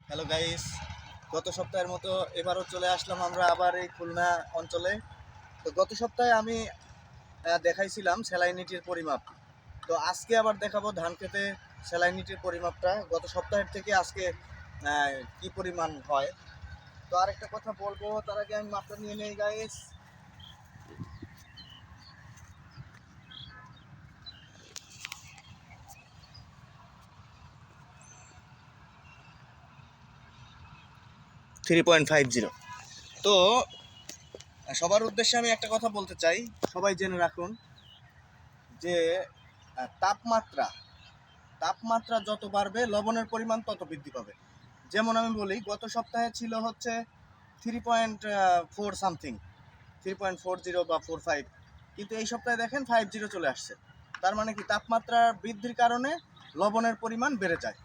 Hello guys, গত সপ্তাহের মতো এবারও চলে আসলাম আমরা আবার এই খুলনা অঞ্চলে। তো গত সপ্তাহে আমি দেখাইছিলাম স্যালাইনিটির পরিমাপ। তো আজকে আবার দেখাবো ধান খেতে স্যালাইনিটির পরিমাপটা গত সপ্তাহের থেকে আজকে কি পরিমাণ হয়। তো আরেকটা কথা বলবো, তার আগে আমি মাপটা নিয়ে নেই গাইস। 3.50। তো সবার উদ্দেশ্যে আমি একটা কথা বলতে চাই, সবাই জেনে রাখুন যে তাপমাত্রা তাপমাত্রা যত বাড়বে লবণের পরিমাণ তত বৃদ্ধি পাবে। যেমন আমি বলি, গত সপ্তাহে ছিল হচ্ছে 3.4 সামথিং, 3.40 বা 45, কিন্তু এই সপ্তাহে দেখেন 50 চলে আসছে। তার মানে কি, তাপমাত্রা বৃদ্ধির কারণে লবণের পরিমাণ বেড়ে যায়।